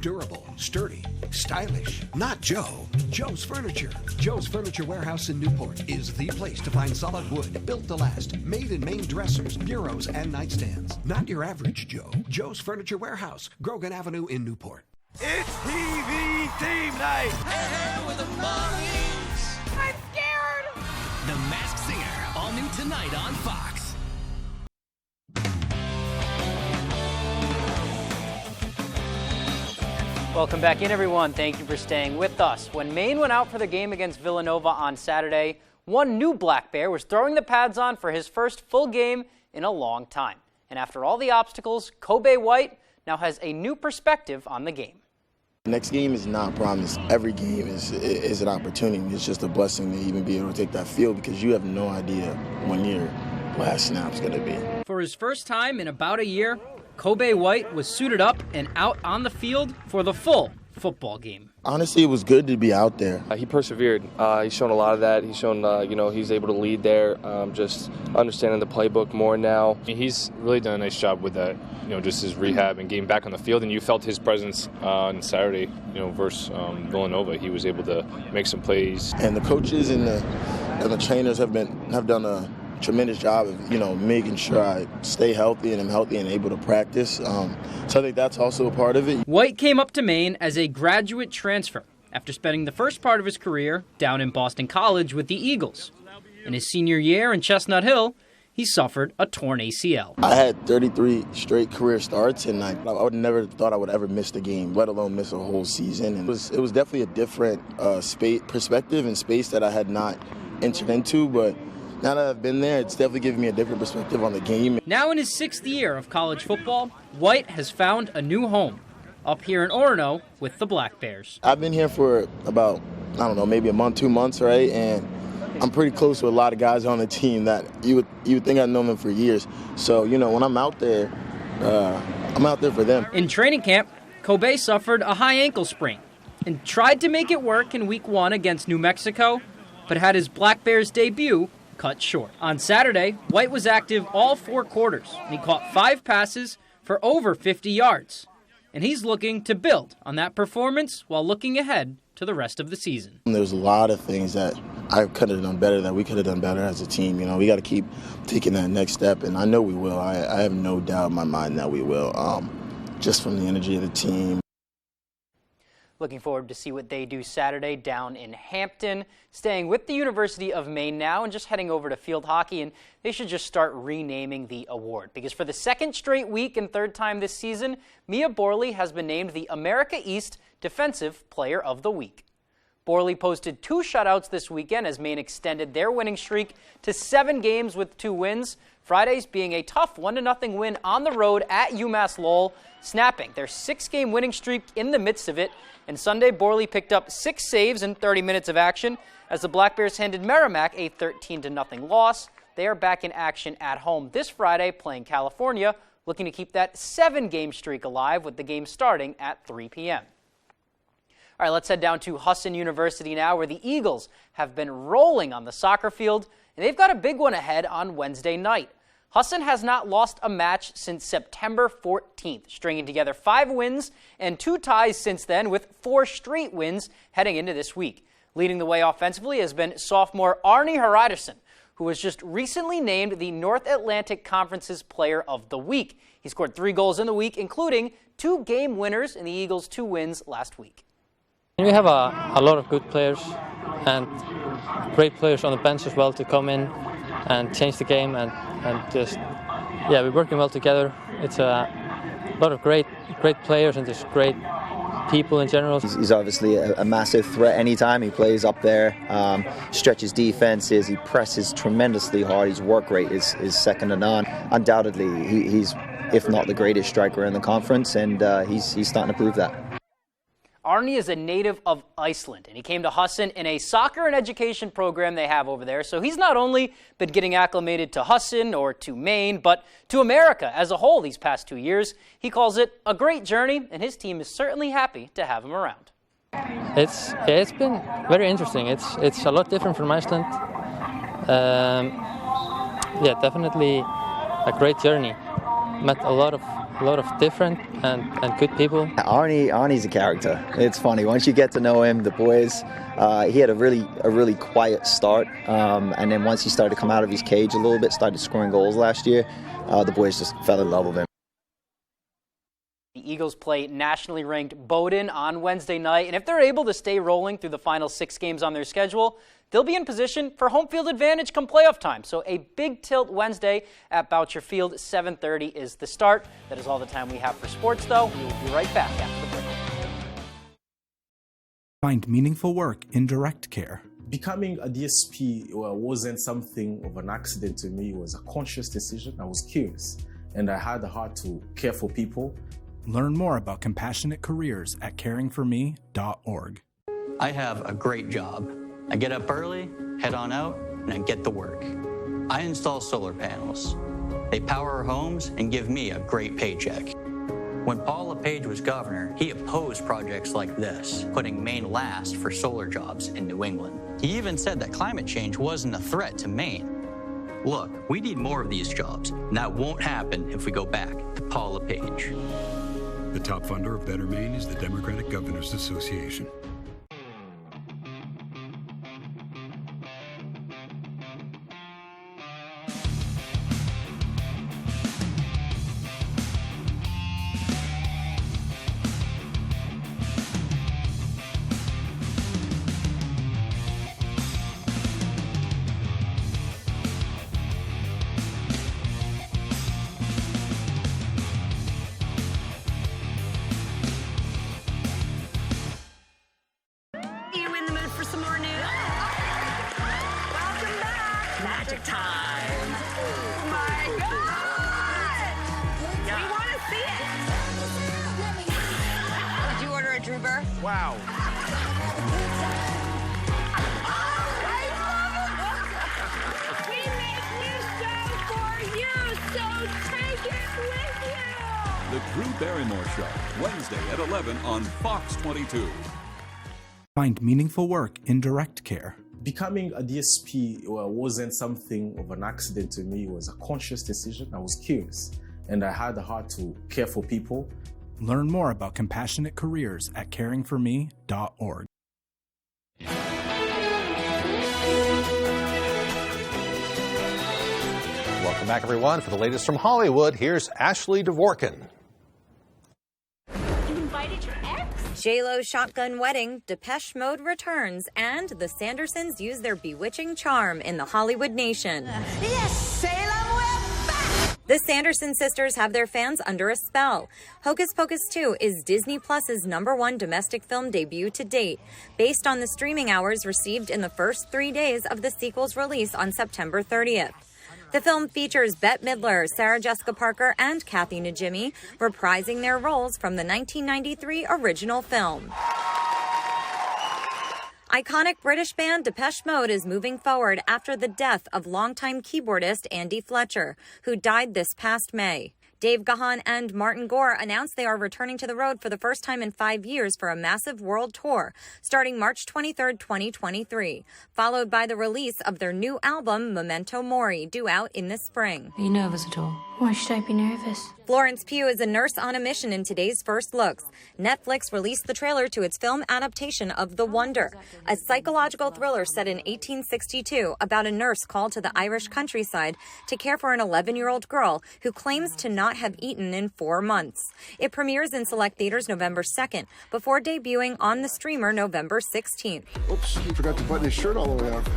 Durable, sturdy, stylish. Not Joe. Joe's Furniture. Joe's Furniture Warehouse in Newport is the place to find solid wood, built to last, made in Maine dressers, bureaus, and nightstands. Not your average Joe. Joe's Furniture Warehouse, Grogan Avenue in Newport.
It's TV Theme Night! Hey, with the Marines!
I'm scared!
The Masked Singer, all new tonight on Fox.
Welcome back in, everyone. Thank you for staying with us. When Maine went out for the game against Villanova on Saturday, one new Black Bear was throwing the pads on for his first full game in a long time. And after all the obstacles, Kobe White now has a new perspective on the game.
The next game is not promised. Every game is an opportunity. It's just a blessing to even be able to take that field because you have no idea when your last snap's going to be.
For his first time in about a year, Kobe White was suited up and out on the field for the full football game.
Honestly, it was good to be out there.
He persevered. He's shown a lot of that. He's shown, he's able to lead there, just understanding the playbook more now.
He's really done a nice job with that, just his rehab and getting back on the field. And you felt his presence on Saturday, versus Villanova. He was able to make some plays.
And the coaches and the trainers have done a tremendous job of, making sure I stay healthy and I'm healthy and able to practice. So I think that's also a part of it.
White came up to Maine as a graduate transfer after spending the first part of his career down in Boston College with the Eagles. In his senior year in Chestnut Hill, he suffered a torn ACL.
I had 33 straight career starts, and I would never thought I would ever miss the game, let alone miss a whole season. And it was definitely a different perspective and space that I had not entered into, but now that I've been there, it's definitely giving me a different perspective on the game.
Now in his 6th year of college football, White has found a new home up here in Orono with the Black Bears.
I've been here for about, I don't know, maybe a month, 2 months, right? And I'm pretty close with a lot of guys on the team that you would think I've known them for years. So, when I'm out there for them.
In training camp, Kobe suffered a high ankle sprain and tried to make it work in Week 1 against New Mexico, but had his Black Bears debut cut short. On Saturday, White was active all 4 quarters, and he caught 5 passes for over 50 yards. And he's looking to build on that performance while looking ahead to the rest of the season.
There's a lot of things that I could have done better, that we could have done better as a team. We got to keep taking that next step, and I know we will. I have no doubt in my mind that we will, just from the energy of the team.
Looking forward to see what they do Saturday down in Hampton. Staying with the University of Maine now and just heading over to field hockey, and they should just start renaming the award because for the 2nd straight week and 3rd time this season, Mia Borley has been named the America East Defensive Player of the Week. Borley posted 2 shutouts this weekend as Maine extended their winning streak to 7 games with 2 wins. Friday's being a tough 1-0 win on the road at UMass Lowell, snapping their 6-game winning streak in the midst of it. And Sunday, Borley picked up 6 saves in 30 minutes of action as the Black Bears handed Merrimack a 13-0 loss. They are back in action at home this Friday playing California, looking to keep that 7-game streak alive with the game starting at 3 p.m. All right, let's head down to Husson University now, where the Eagles have been rolling on the soccer field, and they've got a big one ahead on Wednesday night. Husson has not lost a match since September 14th, stringing together 5 wins and 2 ties since then, with 4 straight wins heading into this week. Leading the way offensively has been sophomore Arnie Hariderson, who was just recently named the North Atlantic Conference's Player of the Week. He scored 3 goals in the week, including 2 game winners in the Eagles' 2 wins last week.
We have a lot of good players and great players on the bench as well to come in and change the game and just, we're working well together. It's a lot of great players and just great people in general.
He's obviously a massive threat anytime he plays up there, stretches defenses, he presses tremendously hard, his work rate is second to none. Undoubtedly, he's, if not the greatest striker in the conference, and he's starting to prove that.
Arnie is a native of Iceland, and he came to Husson in a soccer and education program they have over there. So he's not only been getting acclimated to Husson or to Maine, but to America as a whole these past 2 years. He calls it a great journey, and his team is certainly happy to have him around.
It's been very interesting. It's a lot different from Iceland. Definitely a great journey. Met a lot of different and good people.
Arnie's a character. It's funny. Once you get to know him, the boys, he had a really quiet start, and then once he started to come out of his cage a little bit, started scoring goals last year, the boys just fell in love with him.
The Eagles play nationally ranked Bowdoin on Wednesday night, and if they're able to stay rolling through the final 6 games on their schedule, they'll be in position for home field advantage come playoff time. So a big tilt Wednesday at Boucher Field. 7:30 is the start. That is all the time we have for sports, though. We will be right back after the break.
Find meaningful work in direct care.
Becoming a DSP wasn't something of an accident to me. It was a conscious decision. I was curious, and I had the heart to care for people.
Learn more about compassionate careers at caringforme.org.
I have a great job. I get up early, head on out, and I get to work. I install solar panels. They power our homes and give me a great paycheck. When Paul LePage was governor, he opposed projects like this, putting Maine last for solar jobs in New England. He even said that climate change wasn't a threat to Maine. Look, we need more of these jobs, and that won't happen if we go back to Paul LePage.
The top funder of Better Maine is the Democratic Governors Association.
more.
Wow.
We make new shows for you, so take it with you.
The Drew Barrymore Show, Wednesday at 11 on Fox 22.
Find meaningful work in direct care.
Becoming a DSP wasn't something of an accident to me. It was a conscious decision. I was curious, and I had the heart to care for people.
Learn more about compassionate careers at caringforme.org.
Welcome back, everyone. For the latest from Hollywood, here's Ashley Dvorkin.
You invited your ex?
J-Lo's shotgun wedding, Depeche Mode returns, and the Sandersons use their bewitching charm in the Hollywood nation.
Yes, Salem, we're back!
The Sanderson sisters have their fans under a spell. Hocus Pocus 2 is Disney Plus's #1 domestic film debut to date, based on the streaming hours received in the first 3 days of the sequel's release on September 30th. The film features Bette Midler, Sarah Jessica Parker, and Kathy Najimy reprising their roles from the 1993 original film. Iconic British band Depeche Mode is moving forward after the death of longtime keyboardist Andy Fletcher, who died this past May. Dave Gahan and Martin Gore announced they are returning to the road for the first time in 5 years for a massive world tour, starting March 23, 2023, followed by the release of their new album, Memento Mori, due out in the spring.
Are you nervous at all? Why should I be nervous?
Florence Pugh is a nurse on a mission in today's First Looks. Netflix released the trailer to its film adaptation of The Wonder, a psychological thriller set in 1862 about a nurse called to the Irish countryside to care for an 11-year-old girl who claims to not have eaten in 4 months. It premieres in select theaters November 2nd, before debuting on the streamer November 16th.
Oops, he forgot to button his shirt all the way up.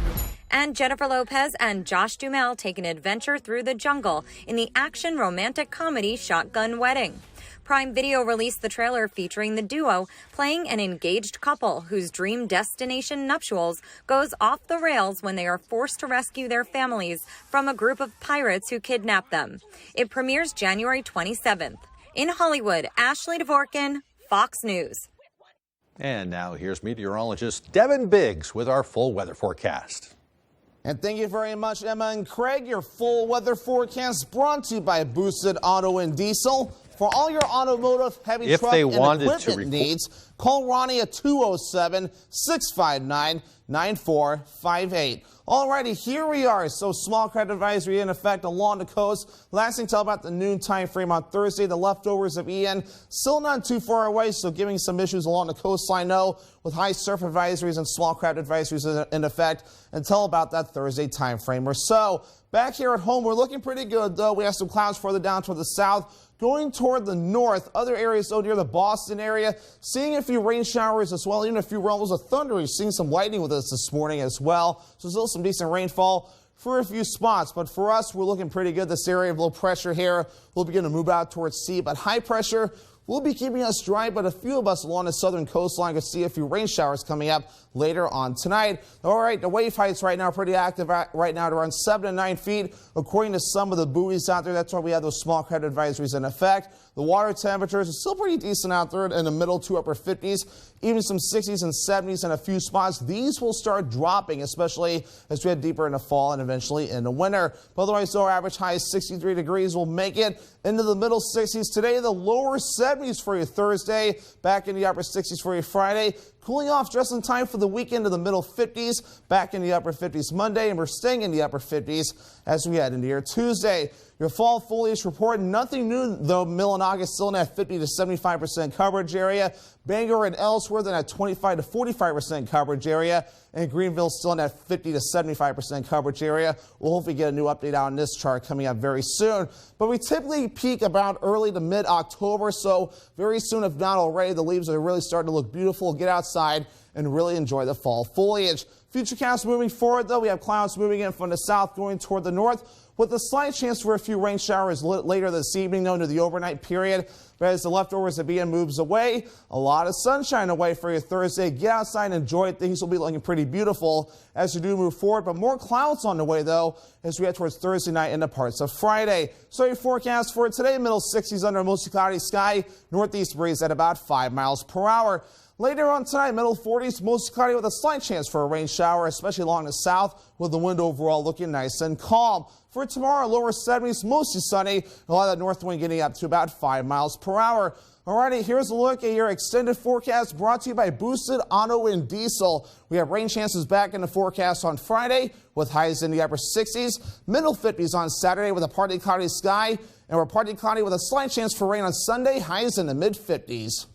And Jennifer Lopez and Josh Duhamel take an adventure through the jungle in the action romantic comedy Shotgun Wedding. Prime Video released the trailer featuring the duo playing an engaged couple whose dream destination nuptials goes off the rails when they are forced to rescue their families from a group of pirates who kidnap them. It premieres January 27th. In Hollywood, Ashley Dvorkin, Fox News.
And now here's meteorologist Devin Biggs with our full weather forecast.
And thank you very much, Emma and Craig. Your full weather forecast brought to you by Boosted Auto and Diesel. For all your automotive, heavy truck, and equipment needs, call Ronnie at 207-659-9458. Alrighty, here we are. So small credit advisory in effect along the coast, lasting till about the noon time frame on Thursday. The leftovers of Ian still not too far away, so giving some issues along the coastline, though, with high surf advisories and small credit advisories in effect until about that Thursday time frame or so. Back here at home, we're looking pretty good, though. We have some clouds further down toward the south. Going toward the north, other areas, though, near the Boston area, seeing a few rain showers as well, even a few rumbles of thunder. We've seen some lightning with us this morning as well, so still some decent rainfall for a few spots. But for us, we're looking pretty good. This area of low pressure here will begin to move out towards sea, but high pressure will be keeping us dry, but a few of us along the southern coastline could see a few rain showers coming up later on tonight. All right, the wave heights right now are pretty active right now at around 7 to 9 feet. According to some of the buoys out there, that's why we have those small credit advisories in effect. The water temperatures are still pretty decent out there in the middle to upper 50s, even some 60s and 70s in a few spots. These will start dropping, especially as we head deeper into fall and eventually into winter. But otherwise, though, our average high is 63 degrees. We'll make it into the middle 60s today, the lower 70s for you Thursday, back in the upper 60s for you Friday. Cooling off just in time for the weekend to the middle 50s, back in the upper 50s Monday, and we're staying in the upper 50s as we head into your Tuesday. Your fall foliage report, nothing new though. Millinocket still in that 50 to 75% coverage area. Bangor and Ellsworth in that 25 to 45% coverage area. And Greenville still in that 50 to 75% coverage area. We'll hopefully get a new update on this chart coming up very soon. But we typically peak about early to mid-October, so very soon, if not already, the leaves are really starting to look beautiful. Get outside and really enjoy the fall foliage. Futurecast moving forward, though, we have clouds moving in from the south going toward the north, with a slight chance for a few rain showers later this evening, though, into the overnight period. But as the leftovers of Ian moves away, a lot of sunshine away for you Thursday. Get outside and enjoy it. Things will be looking pretty beautiful as we do move forward. But more clouds on the way, though, as we head towards Thursday night into parts of Friday. So your forecast for today, middle 60s under a mostly cloudy sky. Northeast breeze at about 5 miles per hour. Later on tonight, middle 40s, mostly cloudy with a slight chance for a rain shower, especially along the south, with the wind overall looking nice and calm. For tomorrow, lower 70s, mostly sunny. A lot of that north wind getting up to about 5 miles per hour. Alrighty, here's a look at your extended forecast brought to you by Boosted Auto and Diesel. We have rain chances back in the forecast on Friday with highs in the upper 60s, middle 50s on Saturday with a partly cloudy sky, and we're partly cloudy with a slight chance for rain on Sunday, highs in the mid 50s.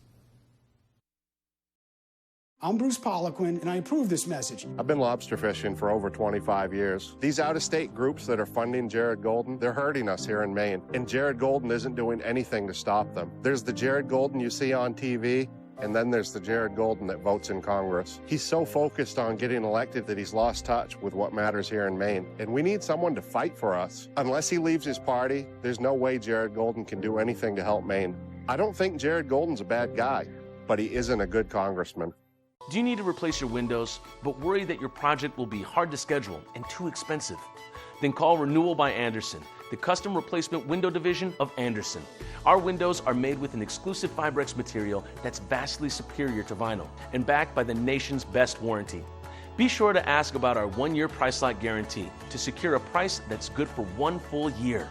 I'm Bruce Poliquin, and I approve this message.
I've been lobster fishing for over 25 years. These out-of-state groups that are funding Jared Golden, they're hurting us here in Maine, and Jared Golden isn't doing anything to stop them. There's the Jared Golden you see on TV, and then there's the Jared Golden that votes in Congress. He's so focused on getting elected that he's lost touch with what matters here in Maine, and we need someone to fight for us. Unless he leaves his party, there's no way Jared Golden can do anything to help Maine. I don't think Jared Golden's a bad guy, but he isn't a good congressman.
Do you need to replace your windows, but worry that your project will be hard to schedule and too expensive? Then call Renewal by Andersen, the custom replacement window division of Andersen. Our windows are made with an exclusive Fibrex material that's vastly superior to vinyl and backed by the nation's best warranty. Be sure to ask about our 1-year price lock guarantee to secure a price that's good for 1 full year.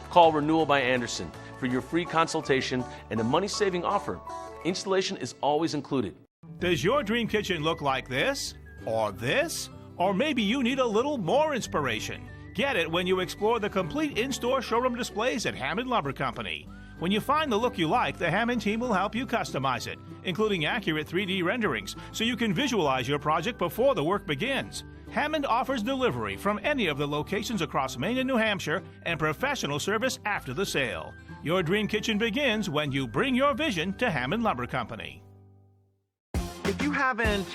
Call Renewal by Andersen for your free consultation and a money-saving offer. Installation is always included.
Does your dream kitchen look like this? Or this? Or maybe you need a little more inspiration. Get it when you explore the complete in-store showroom displays at Hammond Lumber Company. When you find the look you like, the Hammond team will help you customize it, including accurate 3D renderings, so you can visualize your project before the work begins. Hammond offers delivery from any of the locations across Maine and New Hampshire and professional service after the sale. Your dream kitchen begins when you bring your vision to Hammond Lumber Company.
If you haven't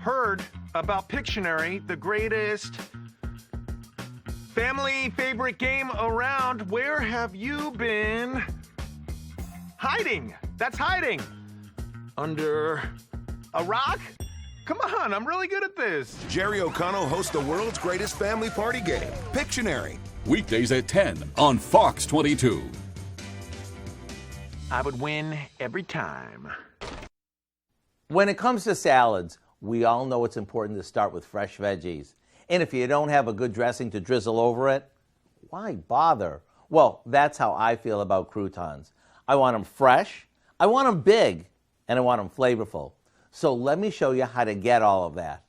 heard about Pictionary, the greatest family favorite game around, where have you been hiding? That's hiding. Under a rock? Come on, I'm really good at this.
Jerry O'Connell hosts the world's greatest family party game, Pictionary. Weekdays at 10 on Fox 22.
I would win every time.
When it comes to salads, we all know it's important to start with fresh veggies. And if you don't have a good dressing to drizzle over it, why bother? Well, that's how I feel about croutons. I want them fresh, I want them big, and I want them flavorful. So let me show you how to get all of that.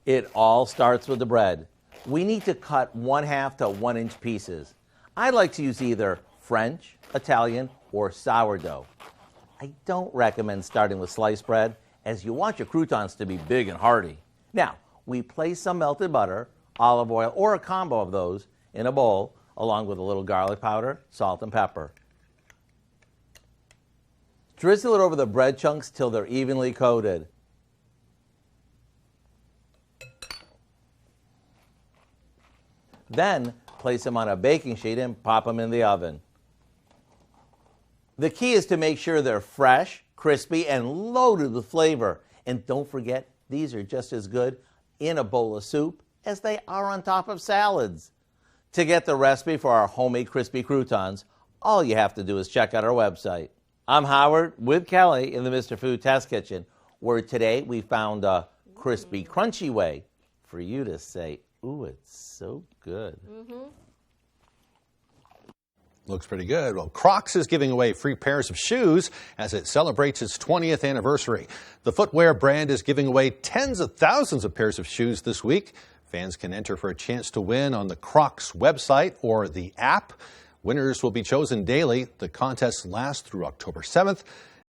It all starts with the bread. We need to cut 1/2 to 1 inch pieces. I like to use either French, Italian, or sourdough. I don't recommend starting with sliced bread, as you want your croutons to be big and hearty. Now, we place some melted butter, olive oil, or a combo of those in a bowl, along with a little garlic powder, salt, and pepper. Drizzle it over the bread chunks till they're evenly coated. Then, place them on a baking sheet and pop them in the oven. The key is to make sure they're fresh, crispy, and loaded with flavor. And don't forget, these are just as good in a bowl of soup as they are on top of salads. To get the recipe for our homemade crispy croutons, all you have to do is check out our website. I'm Howard with Kelly in the Mr. Food Test Kitchen, where today we found a crispy, crunchy way for you to say, ooh, it's so good.
Looks pretty good. Well, Crocs is giving away free pairs of shoes as it celebrates its 20th anniversary. The footwear brand is giving away tens of thousands of pairs of shoes this week. Fans can enter for a chance to win on the Crocs website or the app. Winners will be chosen daily. The contest lasts through October 7th.